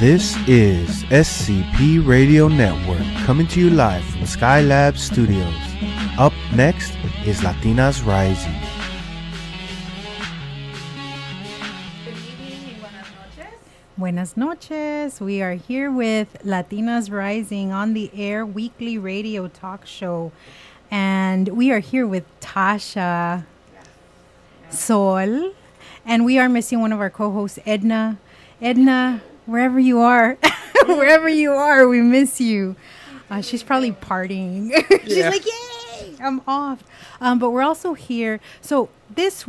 This is SCP Radio Network coming to you live from Skylab Studios. Up next is Latinas Rising. Buenas noches. We are here with Latinas Rising on the air weekly radio talk show. And we are here with Tasha, Sol, and we are missing one of our co-hosts, Edna. Edna, wherever you are, we miss you. She's probably partying. She's like, yay, I'm off. But we're also here. So this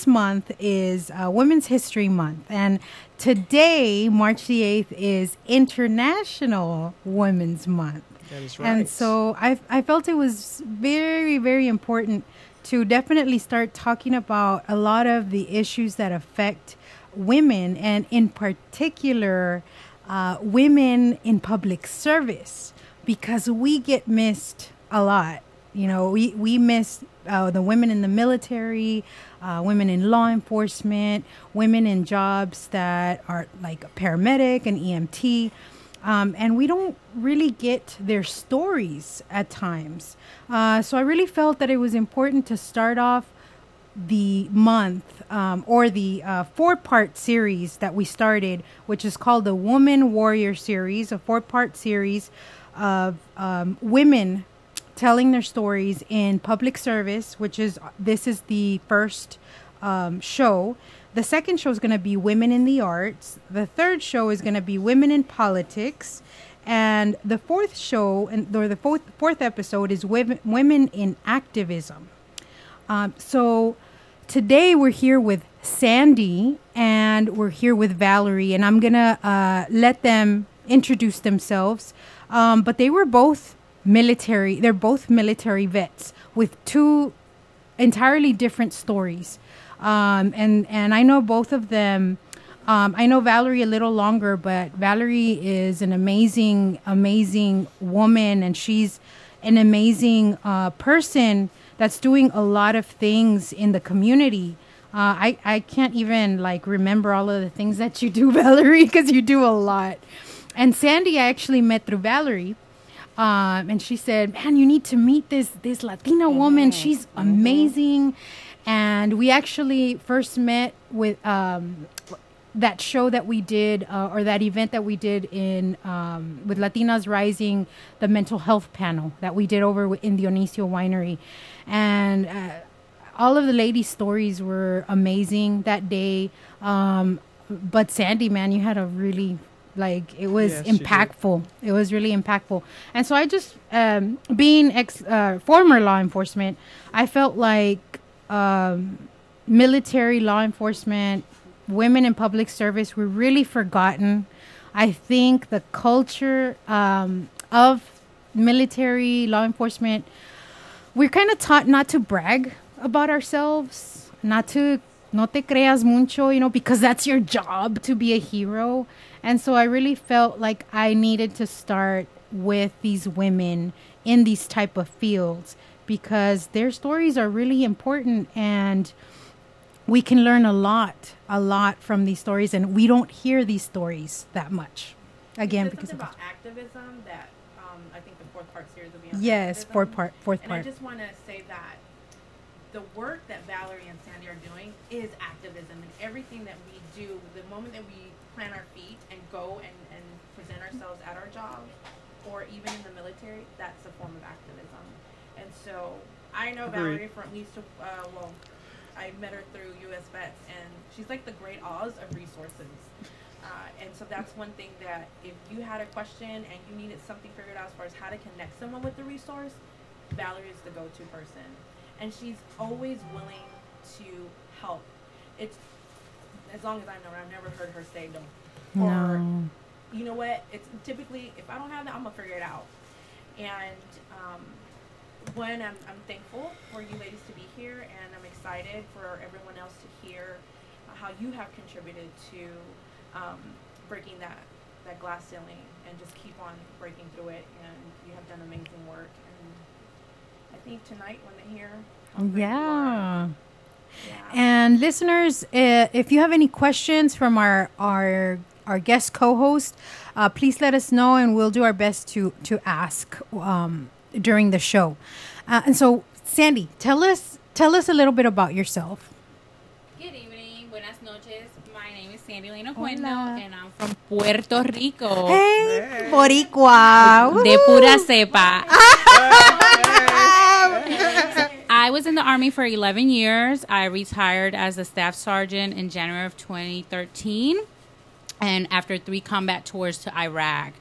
month is Women's History Month. And today, March the 8th, is International Women's Month. That is right. And so I felt it was very, very important to definitely start talking about a lot of the issues that affect women, and in particular, women in public service, because we get missed a lot. You know, we miss the women in the military, women in law enforcement, women in jobs that are like a paramedic and EMT. And we don't really get their stories at times. So I really felt that it was important to start off the month or the 4-part series that we started, which is called the Woman Warrior Series, a 4-part series of women telling their stories in public service, this is the first show. The second show is going to be Women in the Arts. The third show is going to be Women in Politics. And the fourth show, or the fourth episode, is Women in Activism. So today we're here with Sandy and we're here with Valerie, and I'm going to let them introduce themselves. But they were both military. They're both military vets with two entirely different stories. And I know both of them. I know Valerie a little longer, but Valerie is an amazing, amazing woman, and she's an amazing person that's doing a lot of things in the community. I can't even remember all of the things that you do, Valerie, because you do a lot. And Sandy, I actually met through Valerie. And she said, man, you need to meet this Latina woman. She's amazing. And we actually first met with that show that we did, or that event that we did in with Latinas Rising, the mental health panel that we did over in Dionisio Winery. And all of the ladies' stories were amazing that day. But Sandy, man, you had a really, it was impactful. It was really impactful. And so I just, being former law enforcement, I felt like military law enforcement, women in public service were really forgotten. I think the culture of military law enforcement, we're kind of taught not to brag about ourselves, not to no te creas mucho, because that's your job, to be a hero. And so I really felt like I needed to start with these women in these type of fields, because their stories are really important, and we can learn a lot from these stories, and we don't hear these stories that much. Again, because about activism that I think the 4th-part series will be on. Yes, fourth part. And I just want to say that the work that Valerie and Sandy are doing is activism, and everything that we do, the moment that we plant our feet and go and present ourselves at our job, or even in the military, that's a form of activism. And so I know Valerie from at least, I met her through US Vets, and she's like the great Oz of resources. And so that's one thing that if you had a question and you needed something figured out as far as how to connect someone with the resource, Valerie is the go-to person. And she's always willing to help. It's, as long as I know her, I've never heard her say no. Or, you know what, it's typically, if I don't have that, I'm going to figure it out. And I'm thankful for you ladies to be here, and I'm excited for everyone else to hear how you have contributed to breaking that glass ceiling, and just keep on breaking through it. And you have done amazing work. And I think tonight when they hear how great you are, And listeners, if you have any questions from our our guest co-host, please let us know, and we'll do our best to ask during the show. And so, Sandy, tell us a little bit about yourself. Good evening, buenas noches. My name is Sandy Lena Cuendo, and I'm from Puerto Rico. Hey, Boricua. De pura cepa. I was in the Army for 11 years. I retired as a staff sergeant in January of 2013, and after 3 combat tours to Iraq.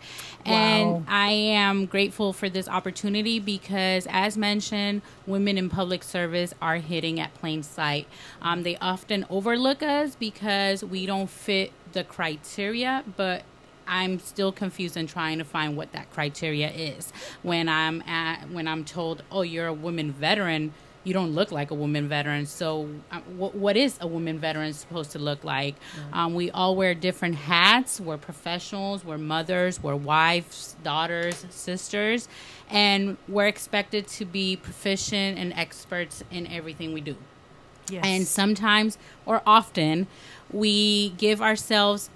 And I am grateful for this opportunity because, as mentioned, women in public service are hitting at plain sight. They often overlook us because we don't fit the criteria, but I'm still confused and trying to find what that criteria is. When I'm told, oh, you're a woman veteran, you don't look like a woman veteran. So what is a woman veteran supposed to look like? We all wear different hats. We're professionals. We're mothers. We're wives, daughters, sisters. And we're expected to be proficient and experts in everything we do. Yes. And sometimes, or often, we give ourselves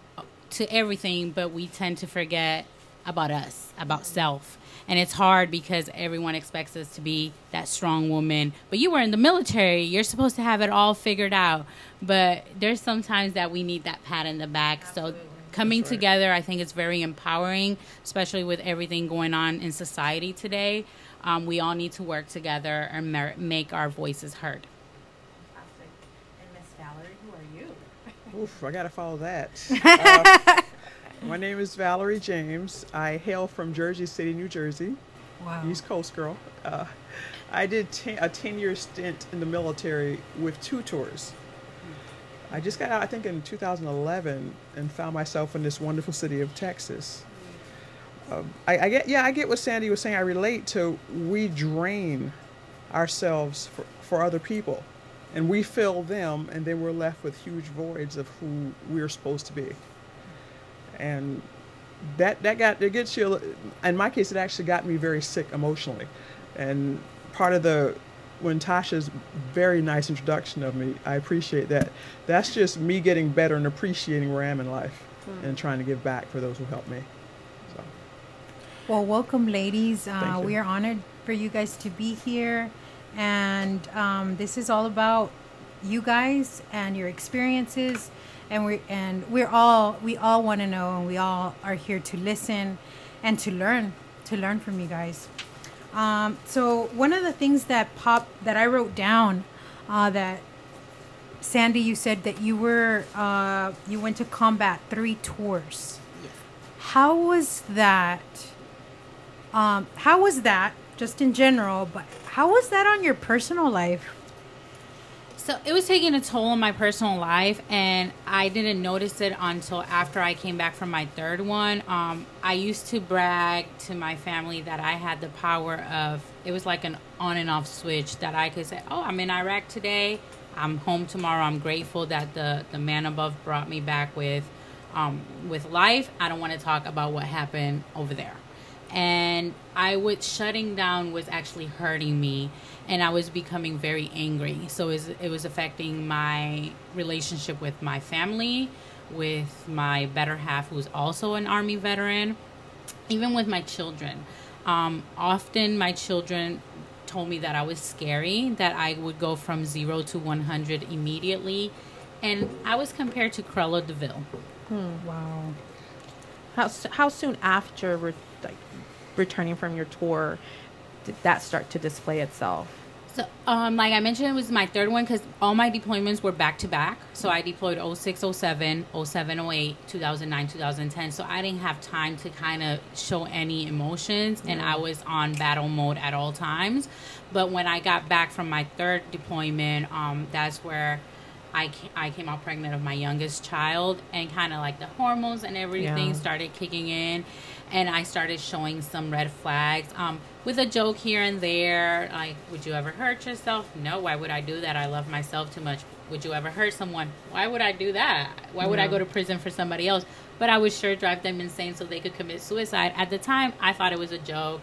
to everything, but we tend to forget about us, about self. And it's hard because everyone expects us to be that strong woman. But you were in the military. You're supposed to have it all figured out. But there's sometimes that we need that pat in the back. Absolutely. So coming together, I think it's very empowering, especially with everything going on in society today. We all need to work together and make our voices heard. Fantastic. And Miss Valerie, who are you? Oof, I got to follow that. My name is Valerie James. I hail from Jersey City, New Jersey. Wow. East Coast girl. I did a 10-year stint in the military with 2 tours. I just got out, I think, in 2011 and found myself in this wonderful city of Texas. I get what Sandy was saying. I relate to we drain ourselves for other people, and we fill them, and then we're left with huge voids of who we're supposed to be. And it gets you, in my case, it actually got me very sick emotionally. And part of when Tasha's very nice introduction of me, I appreciate that. That's just me getting better and appreciating where I am in life and trying to give back for those who helped me. So. Well, welcome, ladies. We are honored for you guys to be here. And this is all about you guys and your experiences. And we all want to know, and we all are here to listen and to learn from you guys. So one of the things that I wrote down, that Sandy, you said that you went to combat 3 tours. Yes. How was that? How was that, just in general? But how was that on your personal life? So it was taking a toll on my personal life, and I didn't notice it until after I came back from my 3rd one. I used to brag to my family that I had the power of, it was like an on and off switch, that I could say, oh, I'm in Iraq today, I'm home tomorrow, I'm grateful that the man above brought me back with life. I don't want to talk about what happened over there. And shutting down was actually hurting me, and I was becoming very angry. So it was affecting my relationship with my family, with my better half, who's also an Army veteran, even with my children. Often my children told me that I was scary, that I would go from 0 to 100 immediately, and I was compared to Cruella de Vil. Wow. How soon after returning from your tour did that start to display itself? So, like I mentioned, it was my 3rd one because all my deployments were back to back. So I deployed 06, 07, 07, 08, 2009, 2010. So I didn't have time to kind of show any emotions, and I was on battle mode at all times. But when I got back from my 3rd deployment, that's where I came out pregnant of my youngest child, and kind of like the hormones and everything started kicking in, and I started showing some red flags, with a joke here and there, like, would you ever hurt yourself? No, why would I do that? I love myself too much. Would you ever hurt someone? Why would I do that? Why would I go to prison for somebody else? But I would sure drive them insane so they could commit suicide. At the time, I thought it was a joke.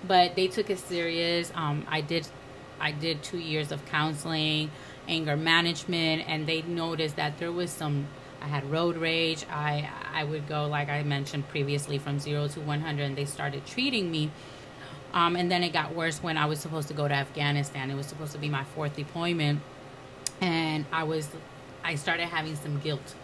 But they took it serious. I did 2 years of counseling, anger management, and they noticed that there was I had road rage. I would go, like I mentioned previously, from 0 to 100, and they started treating me. And then it got worse when I was supposed to go to Afghanistan. It was supposed to be my 4th deployment, and I started having some guilt.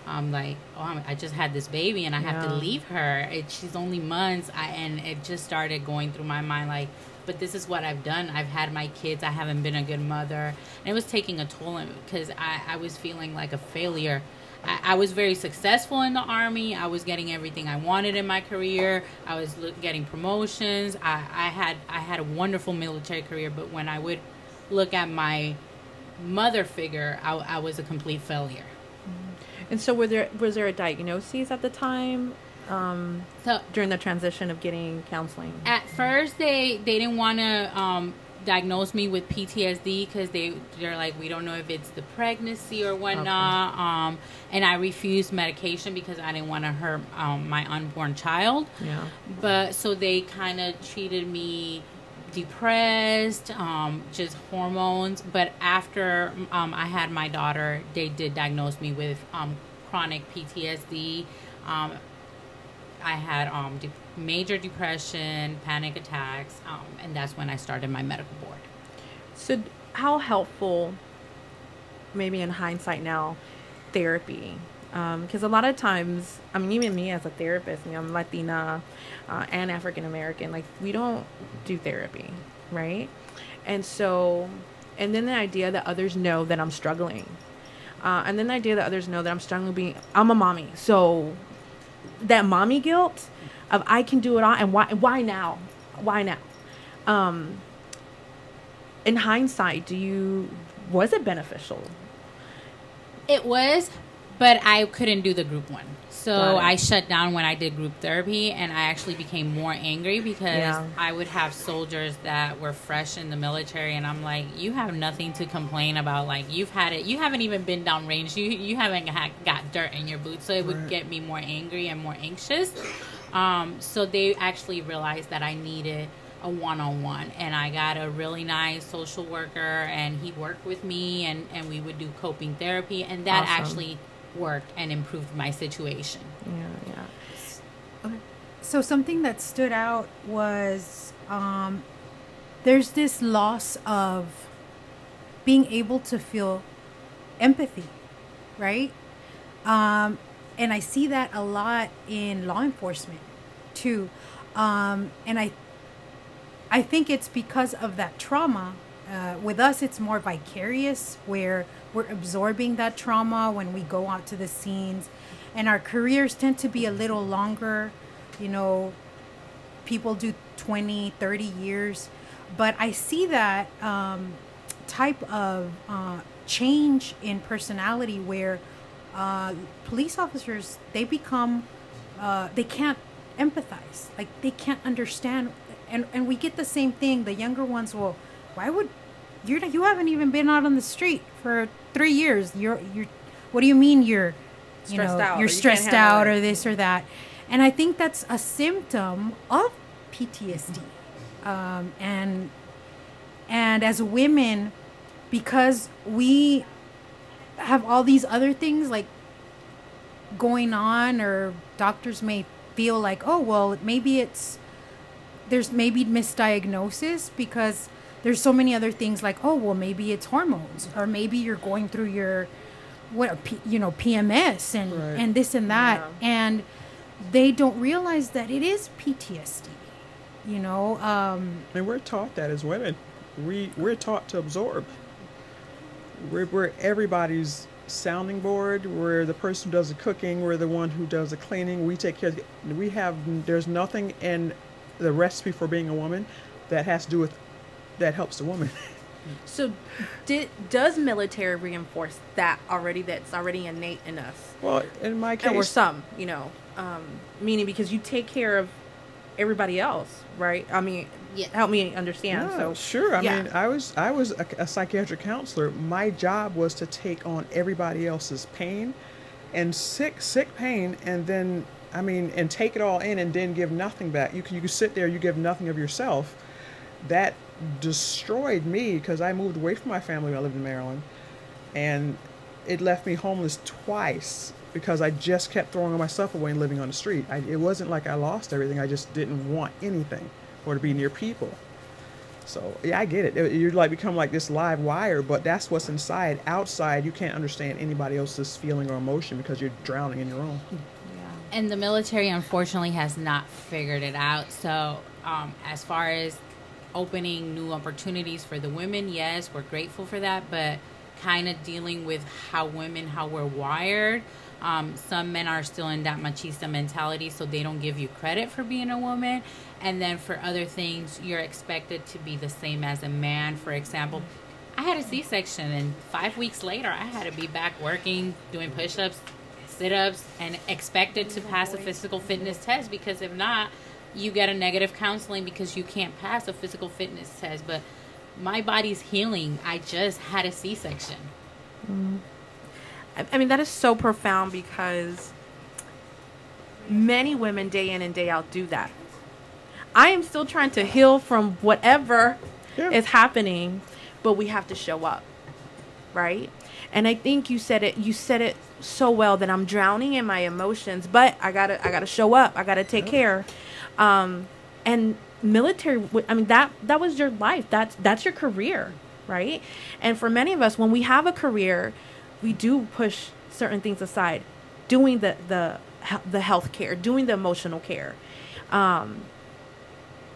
Like, oh, I just had this baby and I have to leave her. She's only months. And it just started going through my mind, like, but this is what I've done. I've had my kids. I haven't been a good mother. And it was taking a toll on me because I was feeling like a failure. I was very successful in the Army. I was getting everything I wanted in my career. I was getting promotions. I had a wonderful military career, but when I would look at my mother figure, I was a complete failure. And so was there a diagnosis at the time during the transition of getting counseling? At first, they didn't want to diagnose me with PTSD because they're like, we don't know if it's the pregnancy or whatnot. Okay. And I refused medication because I didn't want to hurt my unborn child. Yeah. But so they kind of treated me depressed, just hormones. But after I had my daughter, they did diagnose me with chronic PTSD. I had major depression, panic attacks, and that's when I started my medical board. So how helpful, maybe in hindsight now, therapy? Because a lot of times, I mean, even me as a therapist, I'm Latina and African American, like, we don't do therapy, right? And so, and then the idea that others know that I'm struggling. And then the idea that others know that I'm struggling I'm a mommy. So that mommy guilt of I can do it all, and why now? Why now? In hindsight, was it beneficial? It was, but I couldn't do the group one. So I shut down when I did group therapy, and I actually became more angry because I would have soldiers that were fresh in the military, and I'm like, you have nothing to complain about. Like, you've had it. You haven't even been downrange. You haven't got dirt in your boots. So it would get me more angry and more anxious. So they actually realized that I needed a one-on-one, and I got a really nice social worker, and he worked with me, and we would do coping therapy, and that actually worked and improved my situation. Yeah. Okay. So something that stood out was there's this loss of being able to feel empathy, right? And I see that a lot in law enforcement too. And I think it's because of that trauma. With us, it's more vicarious, where we're absorbing that trauma when we go out to the scenes, and our careers tend to be a little longer. People do 20, 30 years, but I see that type of change in personality where police officers, they become, they can't empathize, like they can't understand, and we get the same thing. The younger ones will, why would you haven't even been out on the street for 3 years. You're what do you mean you're stressed out or this or that? And I think that's a symptom of PTSD. And as women, because we have all these other things like going on, or doctors may feel like, oh, well, there's maybe misdiagnosis because there's so many other things like, oh, well, maybe it's hormones, or maybe you're going through your, PMS and this and that. Yeah. And they don't realize that it is PTSD, And we're taught that as women. We're taught to absorb. We're everybody's sounding board. We're the person who does the cooking. We're the one who does the cleaning. We take care of there's nothing in the recipe for being a woman that has to do with that helps the woman. So does military reinforce that already, that's already innate in us? Well, in my case, or some, meaning because you take care of everybody else, right? I mean, help me understand. Yeah, so sure. I mean, I was a psychiatric counselor. My job was to take on everybody else's pain and sick pain, and then and take it all in and then give nothing back. You can sit there, you give nothing of yourself. That destroyed me because I moved away from my family when I lived in Maryland, and it left me homeless twice because I just kept throwing myself away and living on the street. It wasn't like I lost everything. I just didn't want anything or to be near people. So yeah, I get it. You like become like this live wire, but that's what's inside. Outside, you can't understand anybody else's feeling or emotion because you're drowning in your own. Yeah. And the military, unfortunately, has not figured it out. So as far as opening new opportunities for the women, yes, we're grateful for that, but kind of dealing with how we're wired. Some men are still in that machista mentality, so they don't give you credit for being a woman. And then for other things, you're expected to be the same as a man. For example, I had a C-section, and 5 weeks later, I had to be back working, doing push-ups, sit-ups, and expected to pass a physical fitness test, because if not, you get a negative counseling because you can't pass a physical fitness test. But my body's healing. I just had a C-section. Mm. I mean, that is so profound, because many women day in and day out do that. I am still trying to heal from whatever is happening, but we have to show up, right? And I think you said it so well, that I'm drowning in my emotions, but I gotta show up. I gotta take care. And military, I mean, that was your life. That's your career, right? And for many of us, when we have a career, we do push certain things aside, doing the health care, doing the emotional care.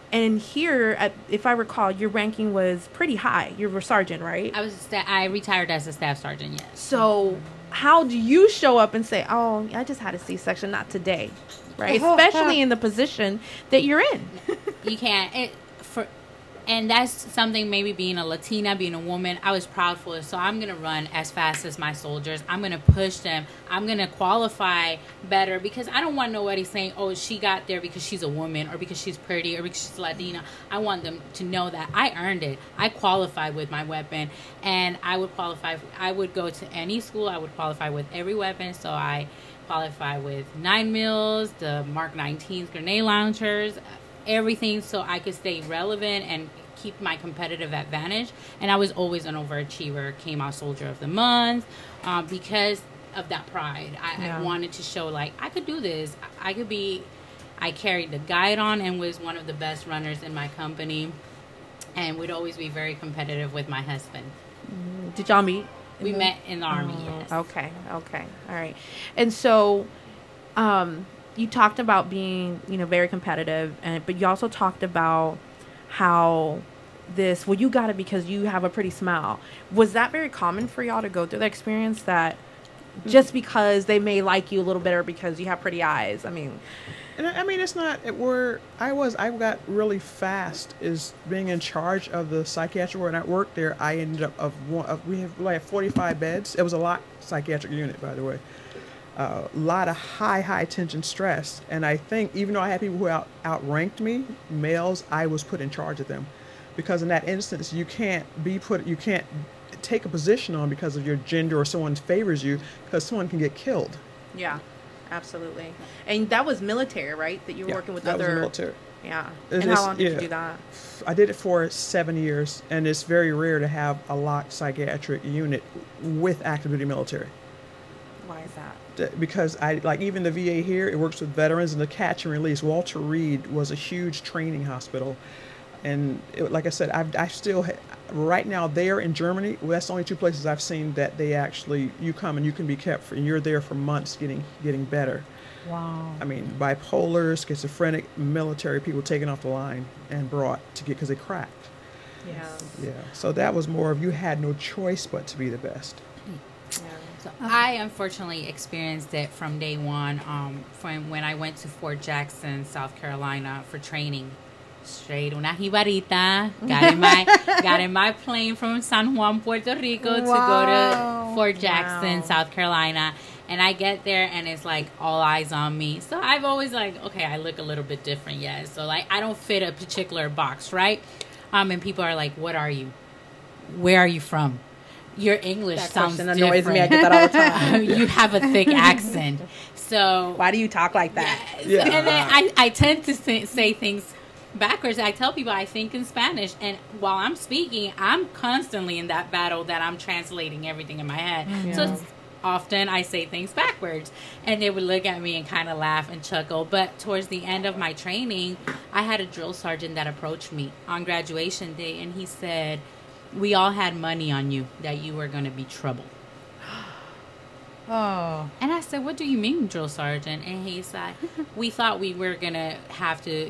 And here, if I recall, your ranking was pretty high. You were sergeant, right? I retired as a staff sergeant, yes. So how do you show up and say, oh, I just had a C-section, not today, right? Especially in the position that you're in. You can't. And that's something, maybe being a Latina, being a woman, I was proud for. So I'm going to run as fast as my soldiers. I'm going to push them. I'm going to qualify better, because I don't want nobody saying, oh, she got there because she's a woman, or because she's pretty, or because she's Latina. I want them to know that I earned it. I qualified with my weapon, and I would qualify. I would go to any school. I would qualify with every weapon. So I qualify with 9mm, the Mark 19s, grenade launchers, everything, so I could stay relevant and keep my competitive advantage. And I was always an overachiever, came out Soldier of the Month, because of that pride. I wanted to show, like, I could do this. I carried the guide on and was one of the best runners in my company, and would always be very competitive with my husband. Did y'all meet? We met in the Army, yes. Okay. All right. And so, you talked about being, very competitive, but you also talked about how you got it because you have a pretty smile. Was that very common for y'all to go through the experience, that just because they may like you a little better because you have pretty eyes? I mean, it's not. I got really fast is being in charge of the psychiatric ward. And I worked there. I ended up we have like 45 beds. It was a lot psychiatric unit, by the way. A lot of high tension stress. And I think even though I had people who outranked me, males, I was put in charge of them, because in that instance, you can't take a position on because of your gender or someone favors you, because someone can get killed. Yeah, absolutely. And that was military, right? That you were working with that other. Was military. Yeah. And how long did you do that? I did it for 7 years, and it's very rare to have a locked psychiatric unit with active duty military. Why is that? Because even the VA here, it works with veterans, and the catch and release. Walter Reed was a huge training hospital, and like I said, I still right now there in Germany. Well, that's the only two places I've seen that they actually you come and you can be kept and you're there for months getting better. Wow. I mean, bipolar, schizophrenic, military people taken off the line and brought to get because they cracked. Yeah. So that was more of you had no choice but to be the best. So I unfortunately experienced it from day one, from when I went to Fort Jackson, South Carolina for training. Straight una jibarita, got in my plane from San Juan, Puerto Rico to go to Fort Jackson, South Carolina. And I get there and it's like all eyes on me. So I've always okay, I look a little bit different, yes. So I don't fit a particular box, right? And people are like, what are you? Where are you from? Your English sounds different. Annoys me. I get that all the time. You have a thick accent. So why do you talk like that? Yeah. And then I tend to say things backwards. I tell people I think in Spanish, and while I'm speaking, I'm constantly in that battle that I'm translating everything in my head. So often I say things backwards. And they would look at me and kind of laugh and chuckle. But towards the end of my training, I had a drill sergeant that approached me on graduation day, and he said, we all had money on you that you were going to be trouble. Oh. And I said, what do you mean, drill sergeant? And he said, we thought we were going to have to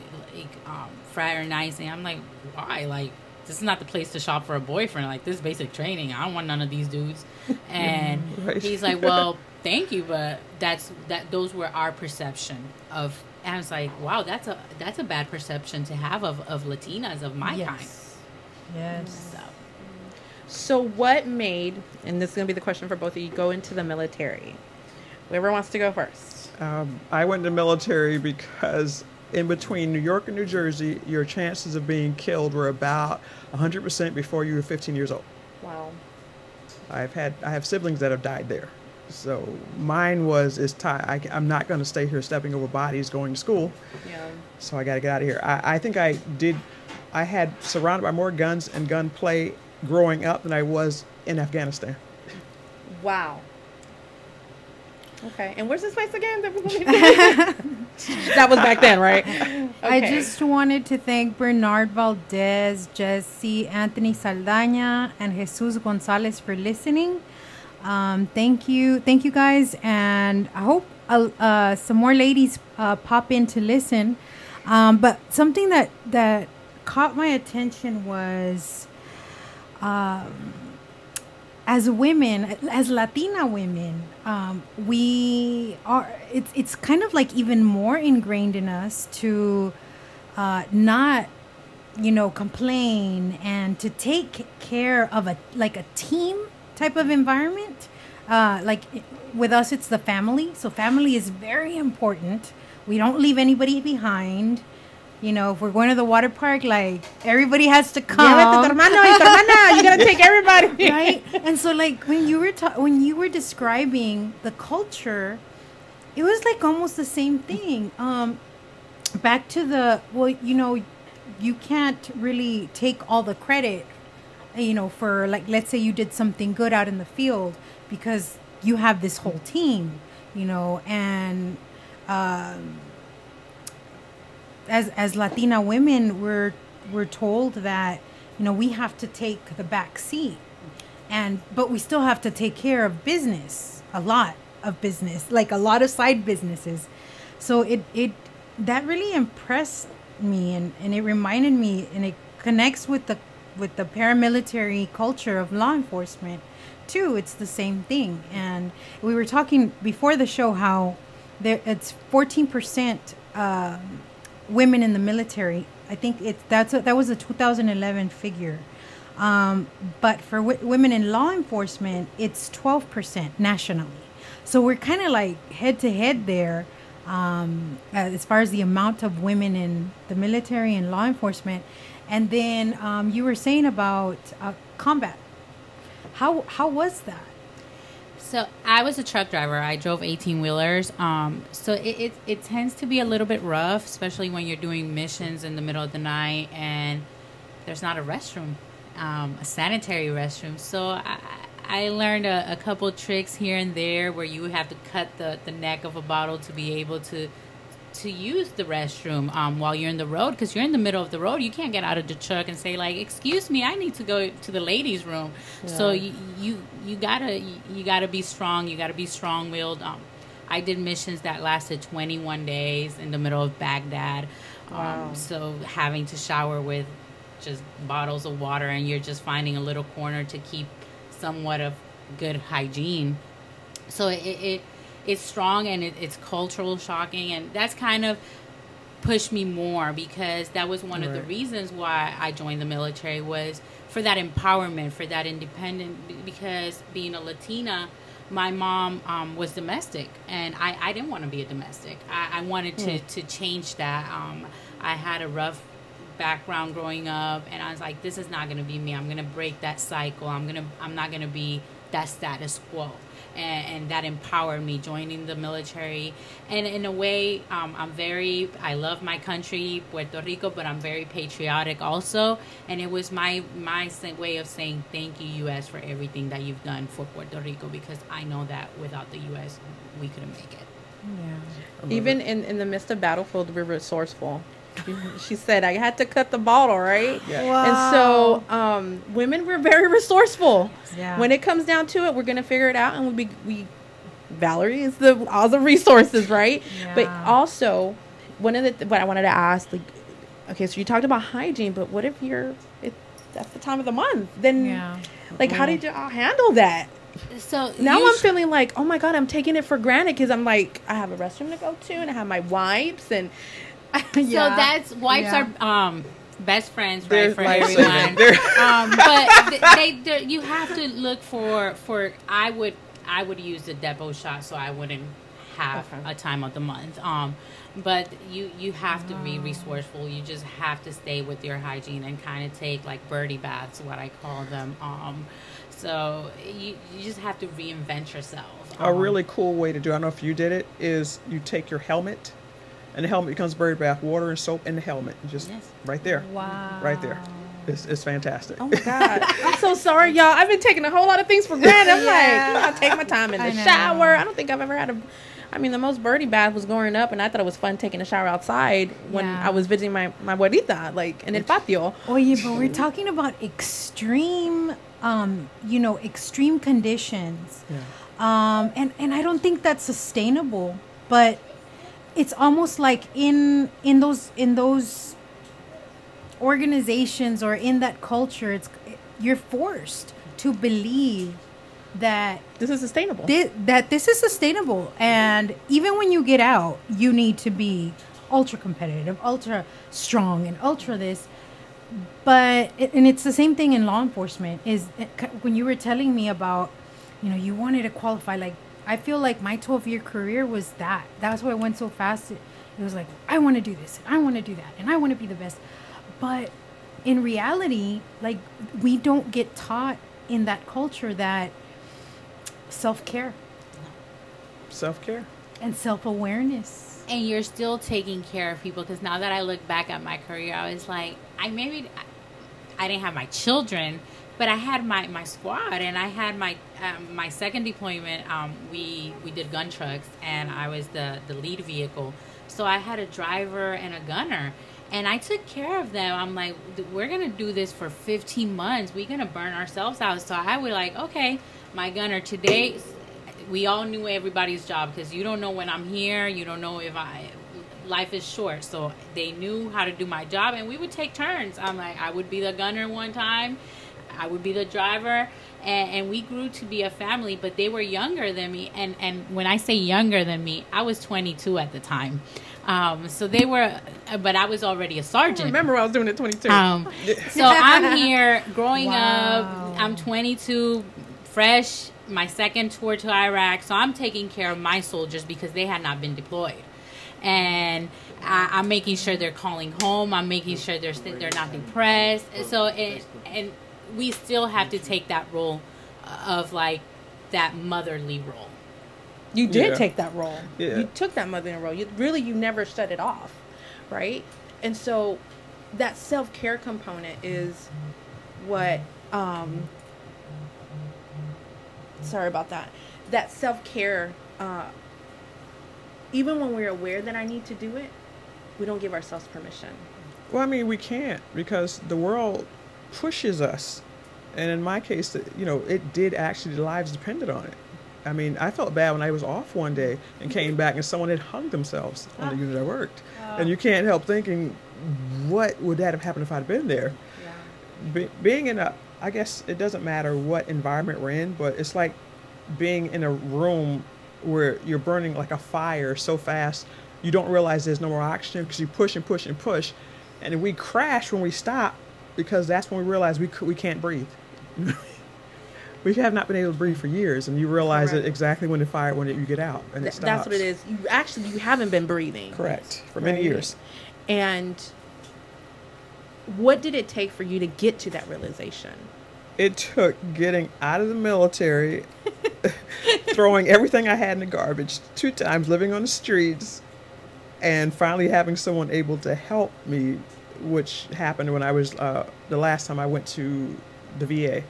fraternize. And I'm like, why? Like, this is not the place to shop for a boyfriend. Like, this is basic training. I don't want none of these dudes. And he's like, well, thank you, but those were our perception of. And I was like, wow, that's a bad perception to have of Latinas of my kind. Yes. So what made, and this is going to be the question for both of you, go into the military? Whoever wants to go first. I went to the military because in between New York and New Jersey, your chances of being killed were about 100% before you were 15 years old. Wow. I have siblings that have died there. So mine is time. I'm not going to stay here stepping over bodies going to school. Yeah. So I got to get out of here. I think I had surrounded by more guns and gunplay growing up than I was in Afghanistan. Wow. Okay. And where's this place again? That was back then, right? Okay. I just wanted to thank Bernard Valdez, Jesse, Anthony Saldaña, and Jesus Gonzalez for listening. Thank you guys, and I hope some more ladies pop in to listen. But something that caught my attention was, as women, as Latina women, it's kind of like even more ingrained in us to not, complain and to take care of a team type of environment. Like with us, it's the family. So family is very important. We don't leave anybody behind. If we're going to the water park, like, everybody has to come. Tu hermano y tu hermana. You gotta take everybody. Right? And so, like, when you were describing the culture, it was like almost the same thing. Back to you can't really take all the credit, for, like, let's say you did something good out in the field, because you have this whole team, and as Latina women, we're told that we have to take the back seat, but we still have to take care of business, a lot of business, like a lot of side businesses. So that really impressed me, and it reminded me, and it connects with the paramilitary culture of law enforcement too. It's the same thing. And we were talking before the show how it's 14% women in the military. I think that was a 2011 figure. But for women in law enforcement, it's 12% nationally. So we're kind of like head to head there, as far as the amount of women in the military and law enforcement. And then you were saying about combat. How was that? So I was a truck driver. I drove 18-wheelers. So it tends to be a little bit rough, especially when you're doing missions in the middle of the night and there's not a restroom, a sanitary restroom. So I learned a couple tricks here and there where you have to cut the neck of a bottle to be able to use the restroom while you're in the road, because you're in the middle of the road. You can't get out of the truck and say, like, excuse me, I need to go to the ladies' room. Yeah. So you gotta be strong. You gotta be strong-willed. I did missions that lasted 21 days in the middle of Baghdad. Wow. So having to shower with just bottles of water, and you're just finding a little corner to keep somewhat of good hygiene. So it's strong, and it's cultural shocking, and that's kind of pushed me more, because that was one of the reasons why I joined the military, was for that empowerment, for that independent, because being a Latina, my mom was domestic, and I didn't want to be a domestic. I wanted to change that. I had a rough background growing up, and I was like, this is not going to be me. I'm going to break that cycle. I'm not going to be that status quo. And that empowered me joining the military. And in a way, I love my country, Puerto Rico, but I'm very patriotic also. And it was my way of saying thank you, U.S., for everything that you've done for Puerto Rico, because I know that without the U.S., we couldn't make it. Yeah. Even in the midst of battlefield, we're resourceful. She said, I had to cut the bottle, right? Yeah. Wow. And so women were very resourceful. Yeah. When it comes down to it, we're going to figure it out. And Valerie is all the resources, right? Yeah. But also, what I wanted to ask, like, okay, so you talked about hygiene, but what if that's the time of the month? Then, how did you all handle that? So now I'm feeling like, oh my God, I'm taking it for granted, because I'm like, I have a restroom to go to, and I have my wipes, and so that's wipes are best friends, right, for everyone. But you have to look for. I would use the depot shot, so I wouldn't have a time of the month. But you have to be resourceful. You just have to stay with your hygiene and kind of take like birdie baths, what I call them. So you just have to reinvent yourself. A really cool way to do it, I don't know if you did it, is you take your helmet, and the helmet becomes birdie bath, water and soap in the helmet. Just right there. Wow. Right there. It's fantastic. Oh my God. I'm so sorry, y'all. I've been taking a whole lot of things for granted. I'm like, I take my time in the shower. I don't think I've ever had the most birdie bath was growing up, and I thought it was fun taking a shower outside when I was visiting my abuelita, like in el patio. Oh yeah, but we're talking about extreme, extreme conditions. Yeah. And I don't think that's sustainable, but it's almost like in those organizations or in that culture, you're forced to believe that this is sustainable. This is sustainable, and even when you get out, you need to be ultra competitive, ultra strong, and ultra this. But it's the same thing in law enforcement. When you were telling me about, you wanted to qualify, like, I feel like my 12-year career was that. That's why it went so fast. It was like, I want to do this, and I want to do that, and I want to be the best. But in reality, like, we don't get taught in that culture that self-care and self-awareness. And you're still taking care of people, because now that I look back at my career, I was like, I didn't have my children, but I had my squad, and I had my second deployment. We did gun trucks, and I was the lead vehicle. So I had a driver and a gunner, and I took care of them. I'm like, we're going to do this for 15 months. We're going to burn ourselves out. So I would like, okay, my gunner today, we all knew everybody's job, because you don't know when I'm here. You don't know life is short. So they knew how to do my job, and we would take turns. I'm like, I would be the gunner one time. I would be the driver, and we grew to be a family, but they were younger than me. And when I say younger than me, I was 22 at the time. So they were, but I was already a sergeant. I remember I was doing it 22. So I'm here growing up. I'm 22, fresh, my second tour to Iraq. So I'm taking care of my soldiers because they had not been deployed. And I'm making sure they're calling home. I'm making sure they're not depressed. So, and we still have to take that role of like that motherly role. You did take that role. Yeah. You took that motherly role. You never shut it off, right? And so that self-care component is what, sorry about that. That self-care, even when we're aware that I need to do it, we don't give ourselves permission. Well, I mean, we can't, because the world pushes us. And in my case, it did actually, the lives depended on it. I mean, I felt bad when I was off one day and came back and someone had hung themselves on the unit I worked. And you can't help thinking, what would that have happened if I'd been there? Yeah. Being in I guess it doesn't matter what environment we're in, but it's like being in a room where you're burning like a fire so fast, you don't realize there's no more oxygen because you push and push and push. And we crash when we stop, because that's when we realize we can't breathe. We have not been able to breathe for years, and you realize it exactly when you get out, and it stops. That's what it is. You haven't been breathing. Correct. For many years. And what did it take for you to get to that realization? It took getting out of the military, throwing everything I had in the garbage 2 times, living on the streets, and finally having someone able to help me, which happened when I was the last time I went to the VA.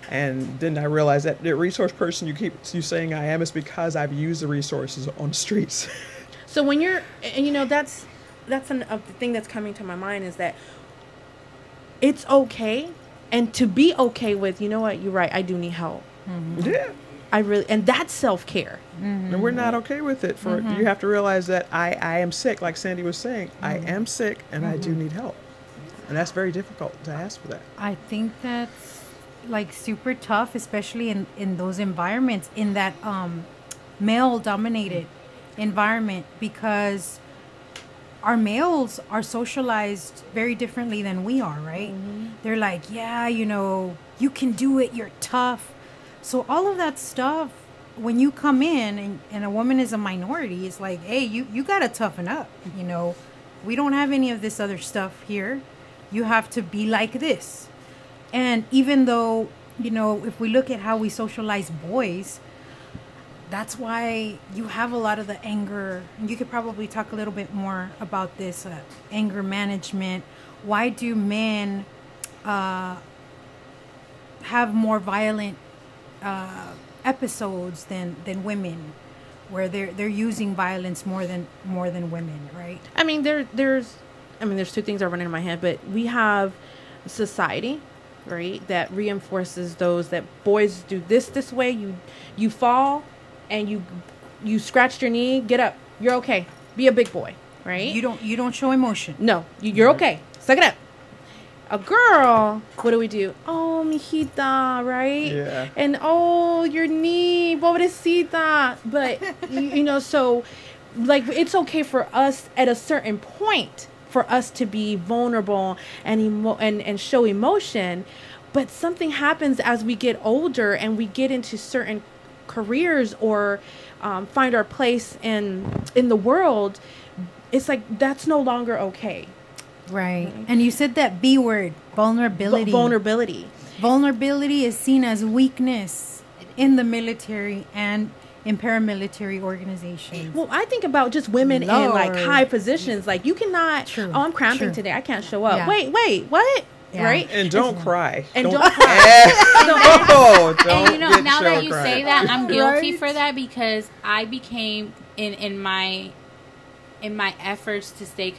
And then I realized that the resource person you saying I am is because I've used the resources on the streets. So when you're, and you know, that's the thing that's coming to my mind is that it's okay, and to be okay with, you know what, you're right, I do need help. Mm-hmm. Yeah. And that's self-care. Mm-hmm. And we're not okay with it. You have to realize that I am sick, like Sandy was saying. Mm-hmm. I am sick, and I do need help. And that's very difficult to ask for that. I think that's like super tough, especially in those environments, in that male-dominated environment, because our males are socialized very differently than we are, right? Mm-hmm. They're like, yeah, you know, you can do it, you're tough. So all of that stuff, when you come in and a woman is a minority, it's like, hey, you got to toughen up. You know, we don't have any of this other stuff here. You have to be like this. And even though, you know, if we look at how we socialize boys, that's why you have a lot of the anger. And you could probably talk a little bit more about this anger management. Why do men have more violent episodes than women, where they're using violence more than women, right? I mean, there's 2 things that run in my head, but we have society, right, that reinforces those that boys do this way. You fall and you scratched your knee, get up, you're okay, be a big boy, right? You don't show emotion. No, you're okay, suck it up. A girl, what do? Oh, mijita, right? Yeah. And oh, your knee, pobrecita. But you know, so like it's okay for us at a certain point for us to be vulnerable and show emotion, but something happens as we get older and we get into certain careers or find our place in the world. It's like that's no longer okay. Right. And you said that B word, vulnerability. Vulnerability is seen as weakness in the military and in paramilitary organizations. Well, I think about just women in like high positions. Like you cannot, True. Oh, I'm cramping today, I can't show up. Yeah. Wait, what? Yeah. Right? And don't cry. And don't cry. And you know, now that you say that, I'm guilty for that, because I became in my efforts to stay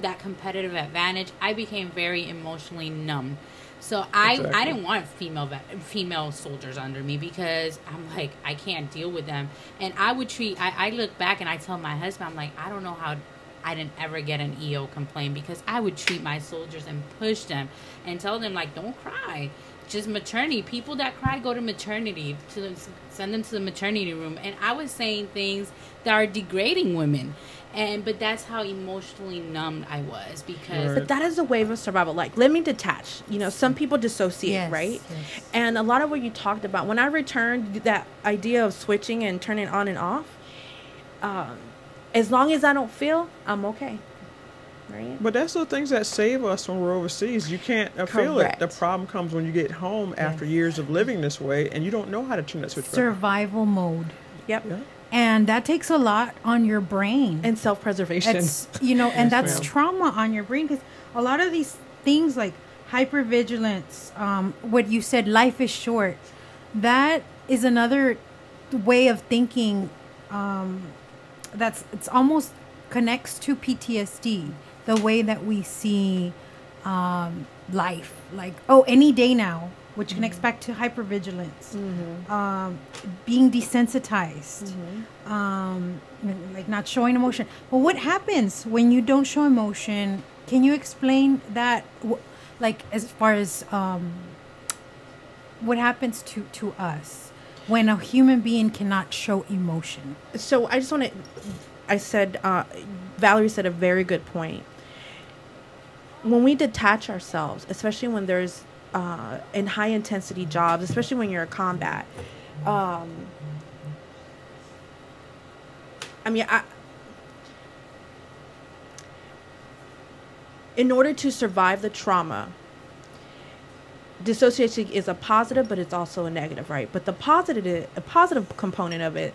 that competitive advantage, I became very emotionally numb. So I didn't want female soldiers under me, because I'm like, I can't deal with them. And I look back and I tell my husband, I'm like, I don't know how I didn't ever get an EO complaint, because I would treat my soldiers and push them and tell them, like, don't cry. Just maternity. People that cry, go to maternity, send them to the maternity room. And I was saying things that are degrading women. But that's how emotionally numbed I was, because... But that is a way of survival. Like, let me detach. You know, some people dissociate, right? Yes. And a lot of what you talked about, when I returned, that idea of switching and turning on and off, as long as I don't feel, I'm okay. Right? But that's the things that save us when we're overseas. You can't feel it. The problem comes when you get home after years of living this way, and you don't know how to turn that switch back. Survival mode. Yep. Yeah. And that takes a lot on your brain. And self-preservation. And that's trauma on your brain. Because a lot of these things like hypervigilance, what you said, life is short, that is another way of thinking it's almost connects to PTSD, the way that we see life. Like, any day now, which connects back to hypervigilance, being desensitized, like not showing emotion. Well, what happens when you don't show emotion? Can you explain that, like, as far as what happens to us when a human being cannot show emotion? So I just want to, Valerie said a very good point. When we detach ourselves, especially when there's in high intensity jobs, especially when you're in combat. In order to survive the trauma, dissociation is a positive, but it's also a negative, right? But a positive component of it,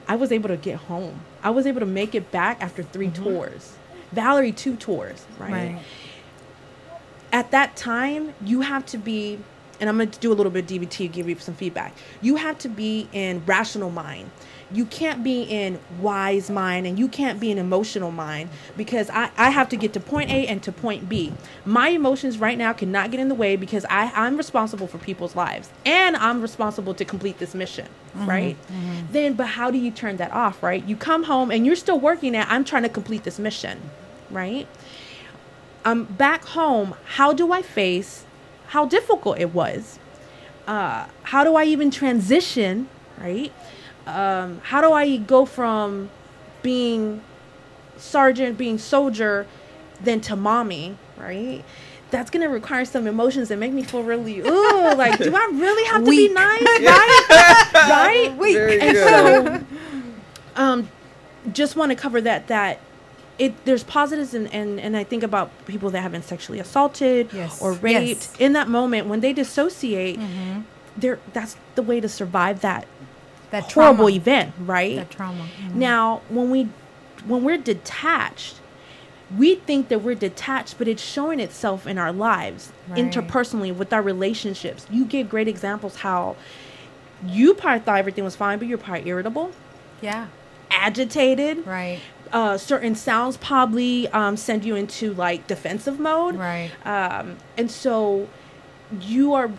I was able to get home. I was able to make it back after 3 tours. Valerie, 2 tours, right? At that time, you have to be, and I'm going to do a little bit of DBT, give you some feedback. You have to be in rational mind. You can't be in wise mind, and you can't be in emotional mind, because I have to get to point A and to point B. My emotions right now cannot get in the way, because I'm responsible for people's lives, and I'm responsible to complete this mission, right? Then, but how do you turn that off, right? You come home and you're still working at, I'm trying to complete this mission, right? Back home, how do I face how difficult it was? How do I even transition, right? How do I go from being sergeant, being soldier, then to mommy, right? That's going to require some emotions that make me feel really, ooh, like, do I really have to be nice, right? Right? Very And so, just want to cover that there's positives, and I think about people that have been sexually assaulted or raped. In that moment, when they dissociate, that's the way to survive that horrible event, right? That trauma. Now, when we're detached, we think that we're detached, but it's showing itself in our lives, interpersonally, with our relationships. You give great examples how you probably thought everything was fine, but you're probably irritable. Yeah. Agitated. Right. Certain sounds probably send you into like defensive mode. Right. And so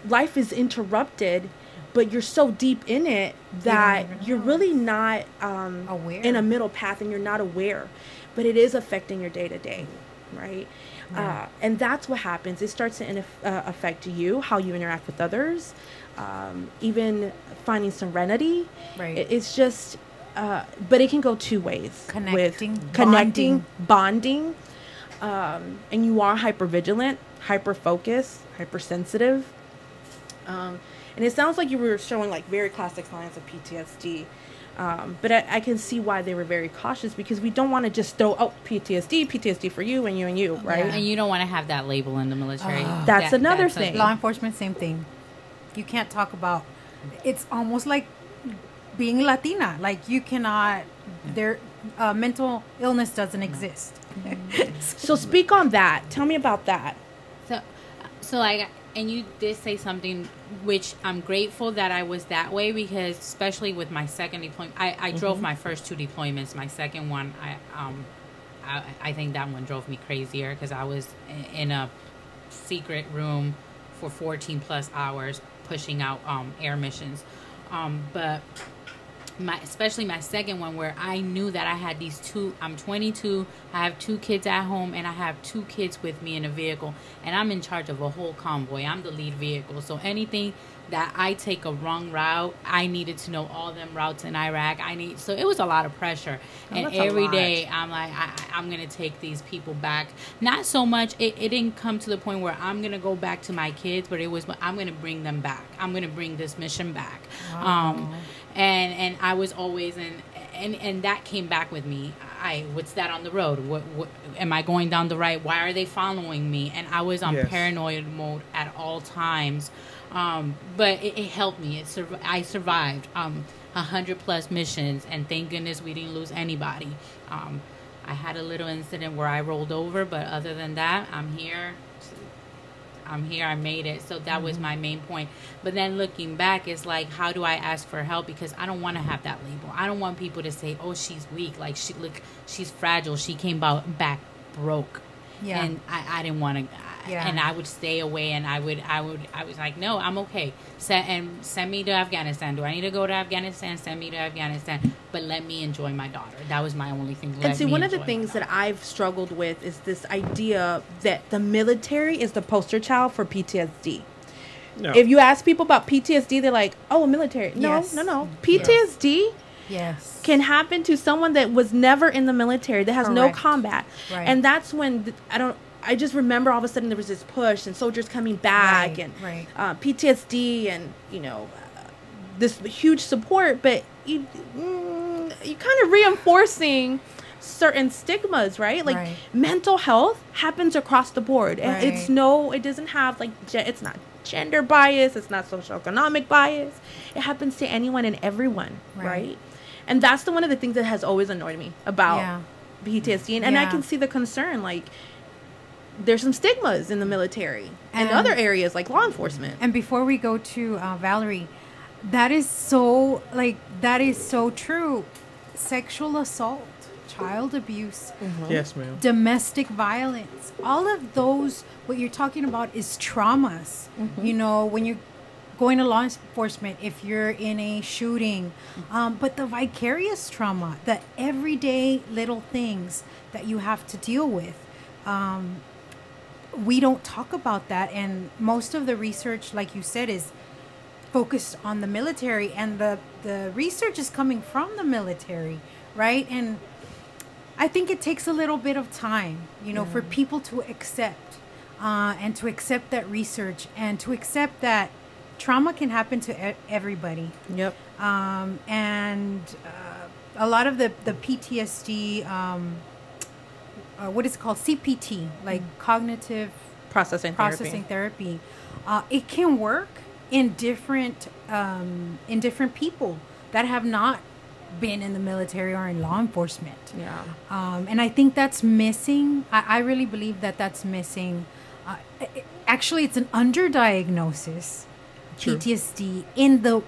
life is interrupted, but you're so deep in it that you're really not aware in a middle path, and you're not aware, but it is affecting your day to day, right? And that's what happens. It starts to affect you, how you interact with others, even finding serenity. Right. It's just, but it can go 2 ways. Connecting, bonding, and you are hypervigilant, hyper-focused, hypersensitive. And it sounds like you were showing like very classic signs of PTSD. But I can see why they were very cautious, because we don't want to just throw, PTSD for you and you and you, right? And you don't want to have that label in the military. That's another thing. Law enforcement, same thing. You can't talk about, it's almost like being Latina. Like you cannot, mental illness doesn't exist. So speak on that. Tell me about that. So like, and you did say something which I'm grateful that I was that way, because especially with my second deployment, I drove my first 2 deployments. My second one, I think that one drove me crazier, because I was in a secret room for 14 plus hours pushing out air missions. But especially my second one, where I knew that I had these 2, I'm 22, I have 2 kids at home, and I have 2 kids with me in a vehicle, and I'm in charge of a whole convoy. I'm the lead vehicle. So anything that I take a wrong route, I needed to know all them routes in Iraq. So it was a lot of pressure. And every day I'm like, I'm going to take these people back. Not so much, it didn't come to the point where I'm going to go back to my kids, but it was, I'm going to bring them back. I'm going to bring this mission back. Wow. And I was always and that came back with me. What's that on the road? What am I going down the right? Why are they following me? And I was on paranoid mode at all times. But it helped me. I survived 100+ missions, and thank goodness we didn't lose anybody. I had a little incident where I rolled over, but other than that, I'm here. I made it. So that was my main point. But then looking back, it's like, how do I ask for help? Because I don't want to have that label. I don't want people to say, oh, she's weak. Like, she's fragile. She came back broke. Yeah. And I didn't want to. Yeah. And I would stay away, and I was like, no, I'm okay. Send me to Afghanistan. Do I need to go to Afghanistan? Send me to Afghanistan. But let me enjoy my daughter. That was my only thing. And see, one of the things that I've struggled with is this idea that the military is the poster child for PTSD. No. If you ask people about PTSD, they're like, oh, military. No. PTSD can happen to someone that was never in the military, that has no combat. Right. And that's when I just remember all of a sudden there was this push and soldiers coming back and PTSD and, this huge support, but you kind of reinforcing certain stigmas, right? Like mental health happens across the board. Right. It doesn't have it's not gender bias. It's not socioeconomic bias. It happens to anyone and everyone, right? And that's one of the things that has always annoyed me about PTSD. And I can see the concern, like, there's some stigmas in the military and other areas like law enforcement. And before we go to Valerie, that is so true. Sexual assault, child abuse, yes, ma'am, domestic violence, all of those, what you're talking about is traumas. You know, when you're going to law enforcement, if you're in a shooting, but the vicarious trauma, the everyday little things that you have to deal with, we don't talk about that. And most of the research, like you said, is focused on the military, and the research is coming from the military, right? And I think it takes a little bit of time, you know, for people to accept and to accept that research and to accept that trauma can happen to everybody. Yep. And a lot of the PTSD, what is it called? CPT, like cognitive processing therapy. It can work in different people that have not been in the military or in law enforcement. Yeah. And I think that's missing. I really believe that that's missing. Actually, it's an underdiagnosis. True. PTSD in the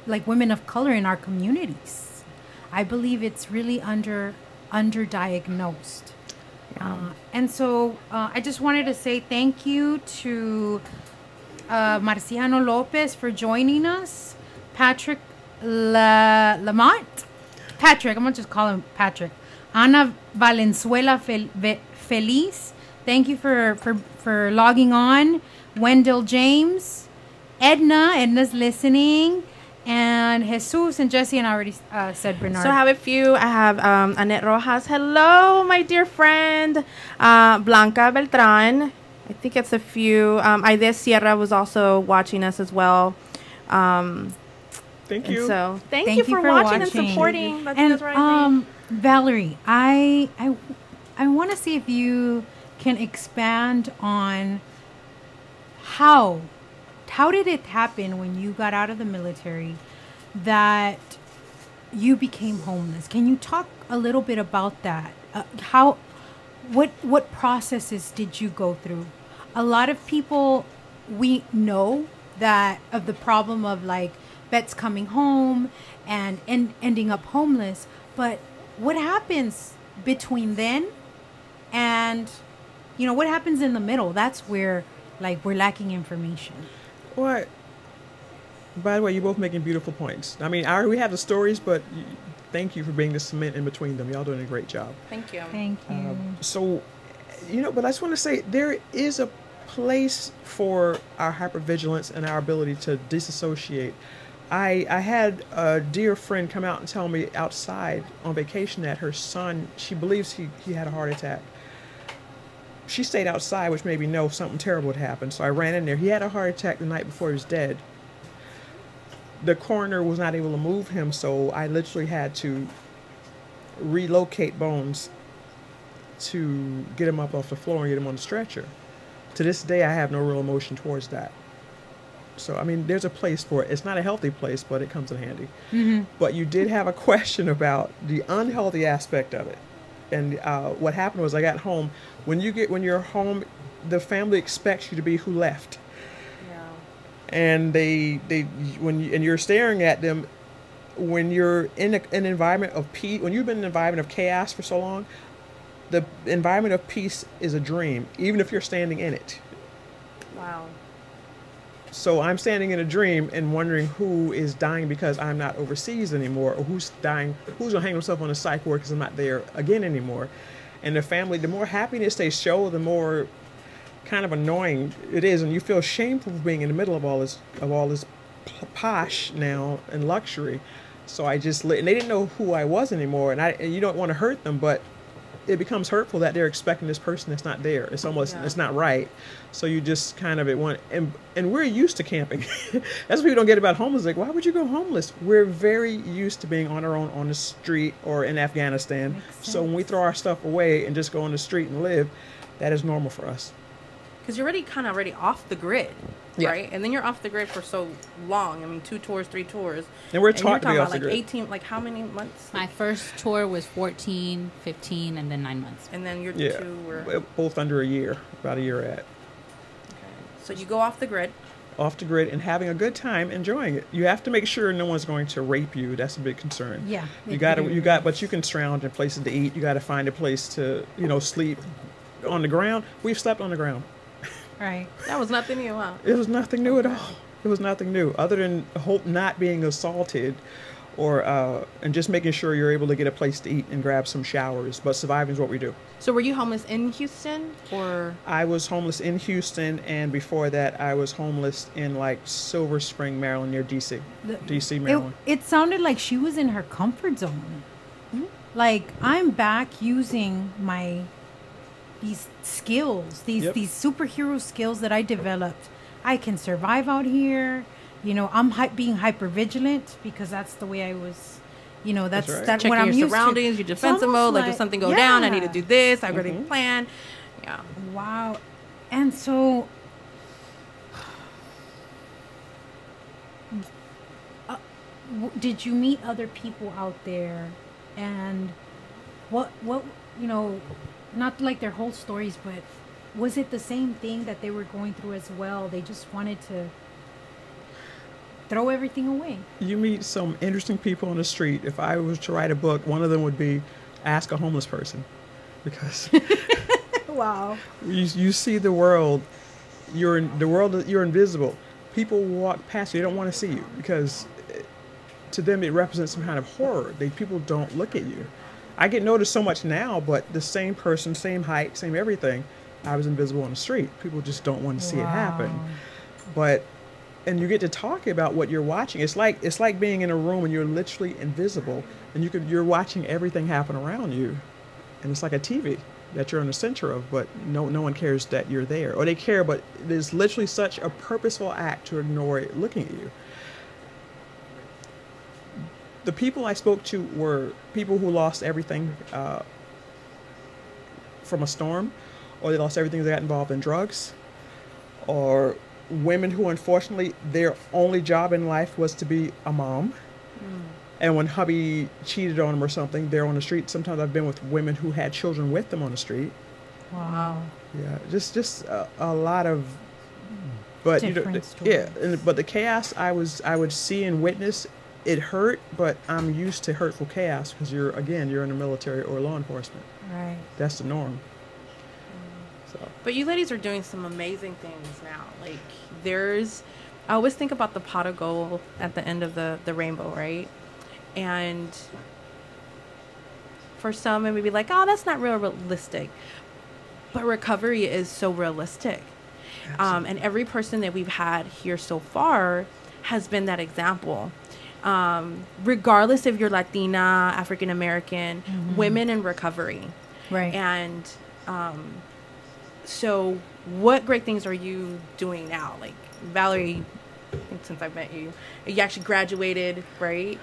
like women of color in our communities. I believe it's really underdiagnosed. And so I just wanted to say thank you to Marciano Lopez for joining us, Patrick Lamont, Patrick, I'm going to just call him Patrick, Ana Valenzuela Feliz, thank you for logging on, Wendell James, Edna's listening, and Jesus and Jesse, and I already said Bernard. So I have a few. I have Annette Rojas. Hello, my dear friend. Blanca Beltran. I think it's a few. Aide Sierra was also watching us as well. Thank you. So thank you for watching and supporting Latinas Rising. Valerie, I want to see if you can expand on how did it happen when you got out of the military that you became homeless? Can you talk a little bit about that? What processes did you go through? A lot of people, we know that of the problem of like vets coming home and ending up homeless, but what happens between then and, you know, what happens in the middle? That's where like we're lacking information. What? By the way, you're both making beautiful points. I mean, we have the stories, but thank you for being the cement in between them. Y'all doing a great job. Thank you. Thank you. So, you know, but I just want to say there is a place for our hypervigilance and our ability to disassociate. I had a dear friend come out and tell me outside on vacation that her son, she believes he had a heart attack. She stayed outside, which made me know something terrible had happened. So I ran in there. He had a heart attack the night before he was dead. The coroner was not able to move him, so I literally had to relocate bones to get him up off the floor and get him on the stretcher. To this day, I have no real emotion towards that. So, I mean, there's a place for it. It's not a healthy place, but it comes in handy. Mm-hmm. But you did have a question about the unhealthy aspect of it. And what happened was I got home. When you're home, the family expects you to be who left. Yeah. And when you're staring at them, when you're in an environment of peace, when you've been in an environment of chaos for so long, the environment of peace is a dream, even if you're standing in it. Wow. So I'm standing in a dream and wondering who is dying because I'm not overseas anymore, or who's dying, who's gonna hang himself on a psych ward because I'm not there again anymore. And the family, the more happiness they show, the more kind of annoying it is, and you feel shameful for being in the middle of all this posh now and luxury. So I just and they didn't know who I was anymore, and you don't want to hurt them, but it becomes hurtful that they're expecting this person that's not there. It's almost, it's not right. So you just kind of and we're used to camping. That's what people don't get about homeless. Like, why would you go homeless? We're very used to being on our own on the street or in Afghanistan. So when we throw our stuff away and just go on the street and live, that is normal for us. because you're already off the grid, right? And then you're off the grid for so long. I mean, 2 tours, 3 tours. And we're taught to be off about the like grid. 18, like how many months? My first tour was 14, 15, and then 9 months. And then your Yeah, 2 were... both under a year, about a year at. Okay. So you go off the grid. Off the grid and having a good time, enjoying it. You have to make sure no one's going to rape you. That's a big concern. Yeah. But you can scrounge in places to eat. You got to find a place to, sleep on the ground. We've slept on the ground. Right. That was nothing new, huh? It was nothing new at all. It was nothing new, other than hope not being assaulted, or and just making sure you're able to get a place to eat and grab some showers. But surviving is what we do. So were you homeless in Houston, or? I was homeless in Houston, and before that, I was homeless in like Silver Spring, Maryland, near DC, Maryland. It sounded like she was in her comfort zone. Mm-hmm. Like, I'm back using these skills, these superhero skills that I developed. I can survive out here. I'm being hyper vigilant because that's the way I was. That's right. that's Checking what I'm your used surroundings, to. your defensive mode. Like, if something go down, I need to do this. I've already planned. Yeah. Wow. And so, did you meet other people out there? And what not like their whole stories, but was it the same thing that they were going through as well? They just wanted to throw everything away. You meet some interesting people on the street. If I was to write a book, one of them would be Ask a Homeless Person, because Wow. you see the world. You're invisible. People walk past you. They don't want to see you because to them it represents some kind of horror. People don't look at you. I get noticed so much now, but the same person, same height, same everything, I was invisible on the street. People just don't want to see it happen. And you get to talk about what you're watching. It's like being in a room and you're literally invisible, and you're watching everything happen around you, and it's like a TV that you're in the center of, but no one cares that you're there, or they care, but there's literally such a purposeful act to ignore it looking at you. The people I spoke to were people who lost everything from a storm, or they lost everything. They got involved in drugs, or women who unfortunately their only job in life was to be a mom. And when hubby cheated on them or something, they're on the street. Sometimes I've been with women who had children with them on the street. Wow. Yeah, just a lot of, but different stories. but the chaos I would see and witness, it hurt. But I'm used to hurtful chaos because you're in the military or law enforcement. Right. That's the norm. So. But you ladies are doing some amazing things now. Like, I always think about the pot of gold at the end of the rainbow, right? And for some, it may be like, oh, that's not realistic. But recovery is so realistic. And every person that we've had here so far has been that example. Regardless if you're Latina, African American, women in recovery. Right. And so what great things are you doing now? Like, Valerie, I think since I've met you, you actually graduated, right?